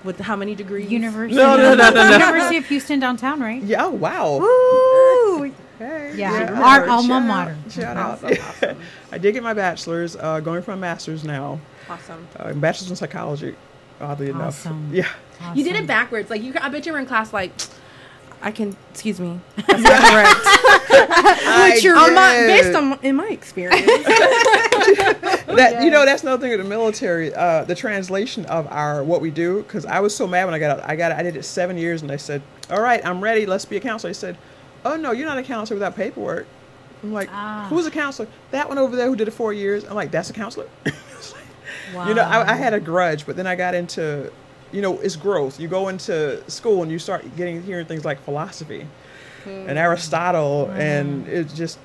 With how many degrees? University. No. University of Houston downtown, right? Yeah. Wow. Woo! Hey, Yeah. Our alma mater. Shout out. Awesome. I did get my bachelor's, going for a master's now. Awesome. Bachelor's in psychology, oddly enough. Yeah. Awesome. You did it backwards. Like, I bet you were in class like, excuse me. That's not correct. Based on in my experience. That's another thing with the military, the translation of what we do, because I was so mad when I got out. I did it 7 years, and I said, all right, I'm ready, let's be a counselor. I said, oh no, you're not a counselor without paperwork. I'm like, who's a counselor? That one over there who did it 4 years. I'm like, that's a counselor? Wow. I had a grudge, but then I got into, it's growth. You go into school and you start hearing things like philosophy and Aristotle, and it's just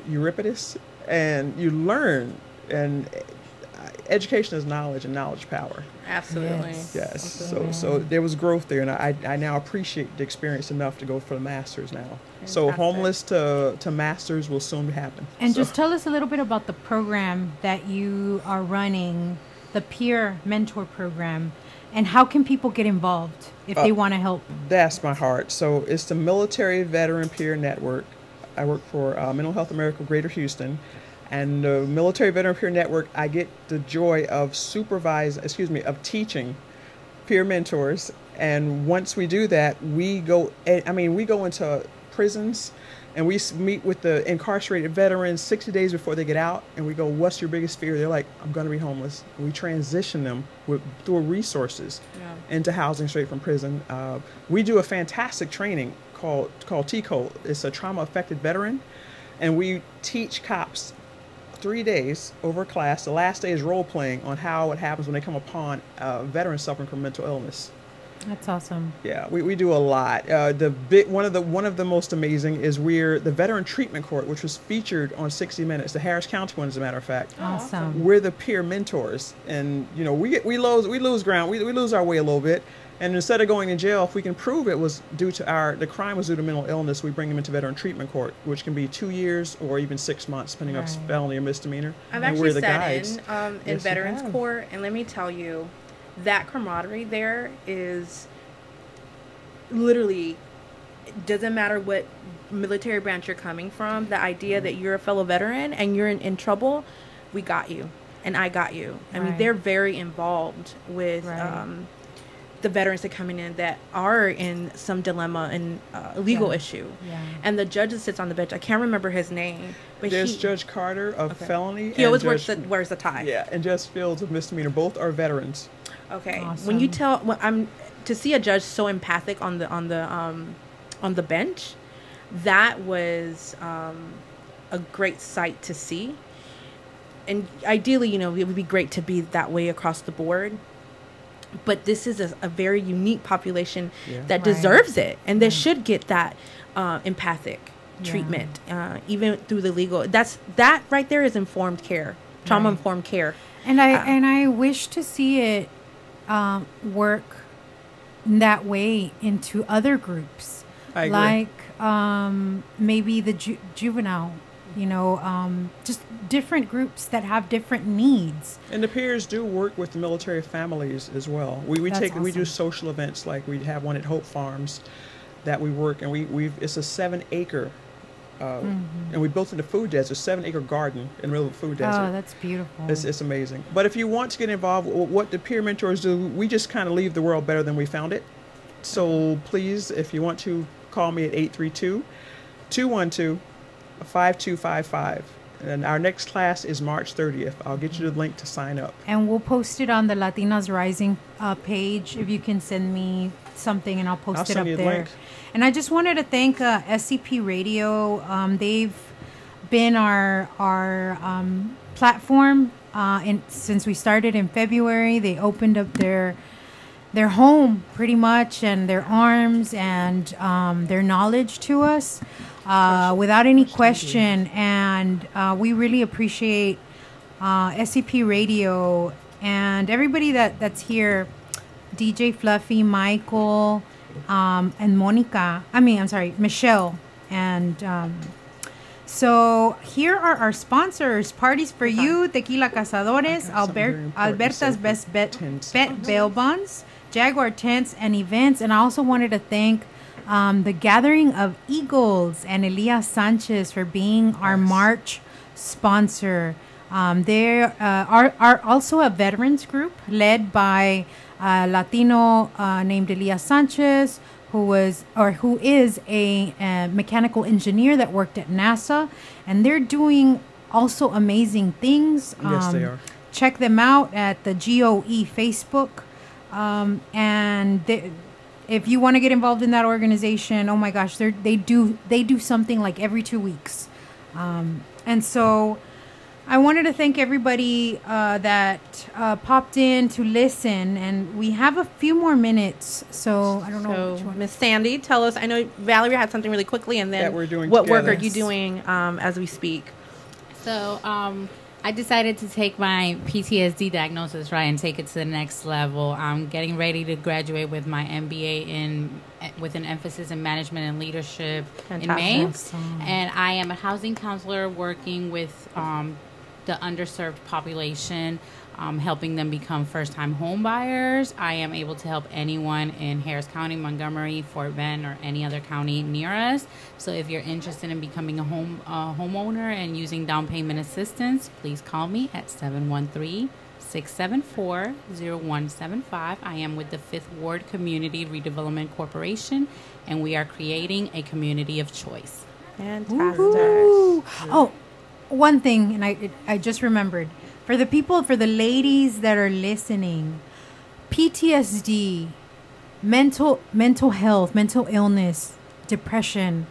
Euripides, and you learn. And education is knowledge, and knowledge power. Absolutely. Yes. So there was growth there, and I now appreciate the experience enough to go for the master's now. Fantastic. So homeless to masters will soon happen. And just tell us a little bit about the program that you are running, the peer mentor program, and how can people get involved if they want to help? That's my heart. So it's the Military Veteran Peer Network. I work for Mental Health America Greater Houston. And the Military Veteran Peer Network, I get the joy of teaching peer mentors. And once we do that, we go into prisons and we meet with the incarcerated veterans 60 days before they get out. And we go, what's your biggest fear? They're like, I'm going to be homeless. And we transition them through resources into housing straight from prison. We do a fantastic training called TCO. It's a trauma-affected veteran. And we teach cops 3 days over class. The last day is role playing on how it happens when they come upon veterans suffering from mental illness. That's awesome. Yeah, we do a lot. One of the most amazing is we're the Veteran Treatment Court, which was featured on 60 Minutes, the Harris County one, as a matter of fact. Awesome. We're the peer mentors, and we lose ground, we lose our way a little bit. And instead of going to jail, if we can prove it was due to the crime was due to mental illness, we bring them into Veteran Treatment Court, which can be 2 years or even 6 months, depending on felony or misdemeanor. I've actually sat in Veterans Court, and let me tell you, that camaraderie there is literally, it doesn't matter what military branch you're coming from, the idea that you're a fellow veteran and you're in trouble, we got you, and I got you. I mean, they're very involved with the veterans that come in that are in some dilemma and legal issue. And the judge that sits on the bench, I can't remember his name, but there's Judge Carter of felony. He always wears the tie. Yeah, and Judge Fields of misdemeanor. Both are veterans. Okay. Awesome. When you to see a judge so empathic on the bench, that was a great sight to see. And ideally, it would be great to be that way across the board. But this is a very unique population that deserves it, and they should get that empathic treatment, even through the legal. That right there is informed care, trauma informed care. And I wish to see it work that way into other groups, I agree. Like maybe the juvenile. Just different groups that have different needs. And the peers do work with the military families as well. We do social events, like we have one at Hope Farms that we work, and it's a 7-acre and we built it in the food desert, a 7-acre garden in the middle of the food desert. Oh, that's beautiful. It's amazing. But if you want to get involved, what the peer mentors do, we just kind of leave the world better than we found it. So please, if you want to, call me at 832-212-5255. And our next class is March 30th. I'll get you the link to sign up. And we'll post it on the Latinas Rising page. If you can send me something, and I'll post it up there. Link. And I just wanted to thank SCP Radio. They've been our platform since we started in February. They opened up their home pretty much, and their arms and their knowledge to us without any question. And we really appreciate SCP Radio and everybody that's here, DJ Fluffy, Michael, and Michelle. And so here are our sponsors: Parties for You, Tequila Cazadores, Alberta's Best Bet Bail Bonds, Jaguar Tents and Events. And I also wanted to thank the Gathering of Eagles and Elias Sanchez for being our March sponsor. They are also a veterans group led by a Latino named Elias Sanchez, who is a mechanical engineer that worked at NASA, and they're doing also amazing things. Yes, they are. Check them out at the GOE Facebook. And if you want to get involved in that organization, oh my gosh, they do something like every 2 weeks. And so I wanted to thank everybody that popped in to listen, and we have a few more minutes, so I don't know. Miss Sandy, tell us. I know Valerie had something really quickly, and then what work are you doing as we speak? So I decided to take my PTSD diagnosis, and take it to the next level. I'm getting ready to graduate with my MBA with an emphasis in management and leadership in May. Awesome. And I am a housing counselor working with the underserved population, helping them become first-time home buyers. I am able to help anyone in Harris County, Montgomery, Fort Bend, or any other county near us. So if you're interested in becoming a homeowner and using down payment assistance, please call me at 713-674-0175. I am with the 5th Ward Community Redevelopment Corporation, and we are creating a community of choice. Fantastic. Oh, one thing, and I just remembered. For the ladies that are listening, PTSD, mental health, mental illness, depression,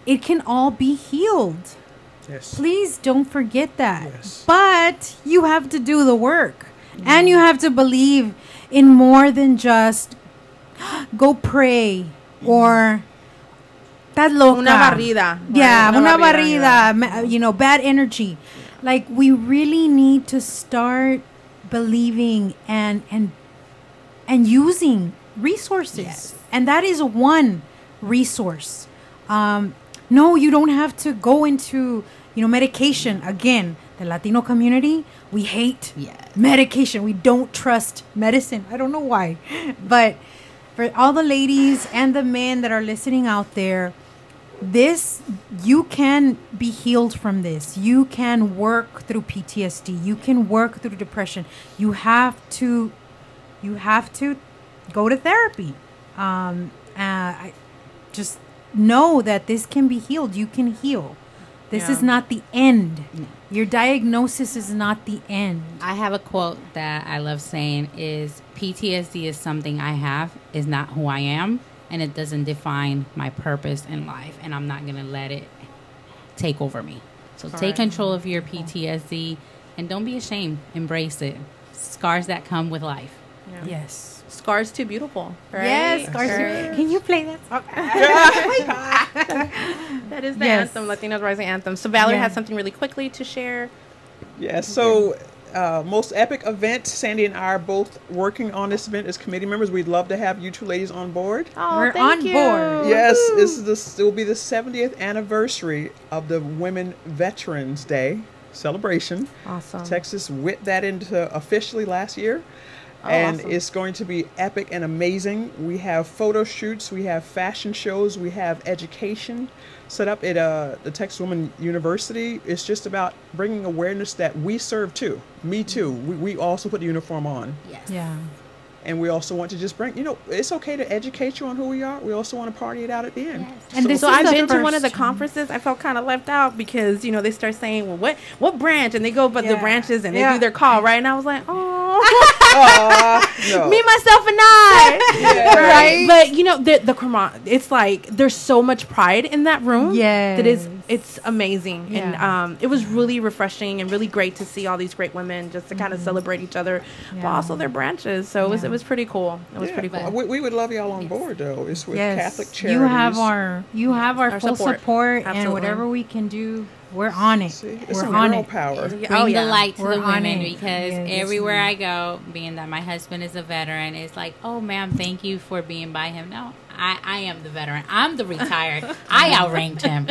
it can all be healed. Yes. Please don't forget that. Yes. But you have to do the work. And you have to believe in more than just go pray or estás loca. Una barrida. Yeah, Right? una barrida, you know, bad energy. Like, we really need to start believing and using resources. Yes. And that is one resource. No, you don't have to go into, you know, medication. Again, the Latino community, we hate medication. We don't trust medicine. I don't know why. But for all the ladies and the men that are listening out there, you can be healed from this. You can work through PTSD. You can work through depression. You have to go to therapy. I just know that this can be healed. You can heal. This is not the end. No. Your diagnosis is not the end. I have a quote that I love saying is PTSD is something I have, is not who I am. And it doesn't define my purpose in life. And I'm not going to let it take over me. So take control of your PTSD. And don't be ashamed. Embrace it. Scars that come with life. Yeah. Yes. Scars too beautiful. Right? Yes. Scars too. Can you play that song? That is the anthem, Latinas Rising Anthem. So Valerie has something really quickly to share. Yeah, so most epic event, Sandy and I are both working on this event as committee members. We'd love to have you two ladies on board. Oh, we're on board. Yes, it will be the 70th anniversary of the Women Veterans Day celebration. Awesome. Texas whipped that into officially last year. And awesome. It's going to be epic and amazing. We have photo shoots, we have fashion shows, we have education set up at the Texas Women University. It's just about bringing awareness that we serve too. Me too. We also put the uniform on. Yes. Yeah. And we also want to just bring, it's okay to educate you on who we are. We also want to party it out at the end. Yes. And so I've been to one of the conferences. I felt kind of left out because, they start saying, well, what branch? And they go by the branches and they do their call, right? And I was like, oh. No. Me, myself, and I. Right? But, the Quran, it's like there's so much pride in that room. Yeah. It's amazing. Yeah. And it was really refreshing and really great to see all these great women just to kind of celebrate each other, but also their branches. So it was pretty cool. It was pretty cool. We would love y'all on board, though. It's with Catholic Charities. You have our full support and whatever we can do, we're on it. It's a girl power. Bring the light to the women because everywhere I go, being that my husband is a veteran, it's like, oh, ma'am, thank you for being by him. No, I am the veteran. I'm the retired. I outranked him.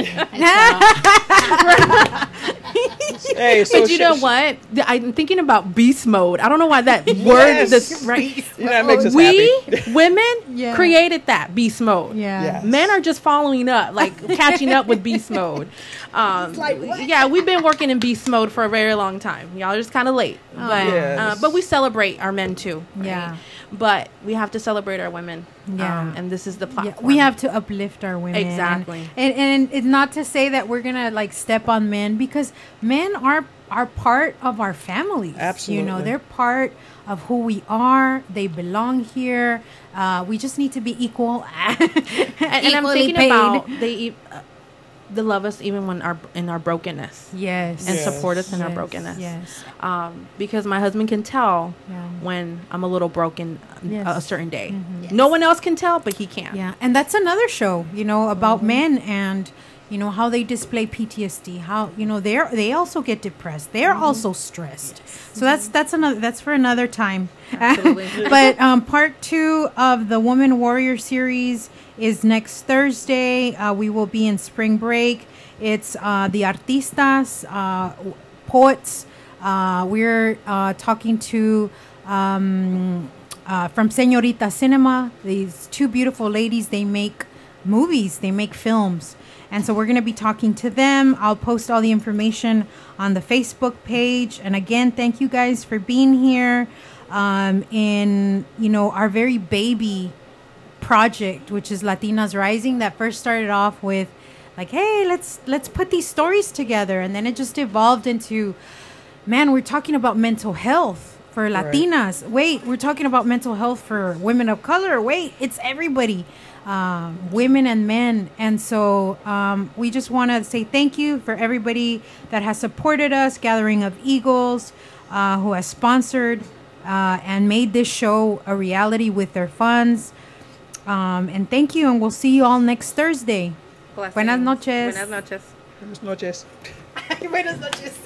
Hey, so but you know what? I'm thinking about beast mode. I don't know why that word. Right? That makes us happy. Women created that beast mode. Yeah. Yes. Men are just following up, like catching up with beast mode. We've been working in beast mode for a very long time. Y'all are just kind of late, but we celebrate our men too. Right? Yeah. But we have to celebrate our women. Yeah. And this is the platform. Yeah, we have to uplift our women. Exactly. And it's not to say that we're going to step on men, because men are part of our families. Absolutely. They're part of who we are. They belong here. We just need to be equal. and I'm thinking paid. about they love us even when in our brokenness. Yes. And support us in our brokenness. Yes. Because my husband can tell when I'm a little broken a certain day. Mm-hmm. Yes. No one else can tell, but he can. Yeah. And that's another show, about men and how they display PTSD, how they also get depressed, they're also stressed. So that's for another time. Absolutely. But part 2 of the Woman Warrior series is next Thursday. We will be in spring break. It's the Artistas poets. We're talking to from Señorita Cinema. These two beautiful ladies, they make movies, they make films. And so we're going to be talking to them. I'll post all the information on the Facebook page. And again, thank you guys for being here in, our very baby project, which is Latinas Rising, that first started off with like, hey, let's put these stories together. And then it just evolved into, man, we're talking about mental health for Latinas. Right. Wait, we're talking about mental health for women of color. Wait, it's everybody. Women and men. And so we just want to say thank you for everybody that has supported us, Gathering of Eagles, who has sponsored and made this show a reality with their funds. And thank you, and we'll see you all next Thursday. Blessings. Buenas noches. Buenas noches. Buenas noches. Buenas noches.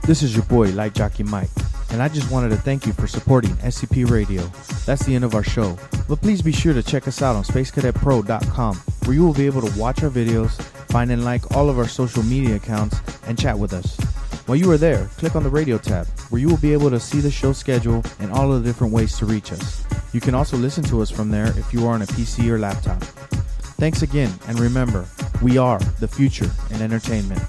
This is your boy, Light Jockey Mike, and I just wanted to thank you for supporting SCP Radio. That's the end of our show, but please be sure to check us out on spacecadetpro.com, where you will be able to watch our videos, find and like all of our social media accounts, and chat with us. While you are there, click on the radio tab, where you will be able to see the show schedule and all of the different ways to reach us. You can also listen to us from there if you are on a PC or laptop. Thanks again, and remember, we are the future in entertainment.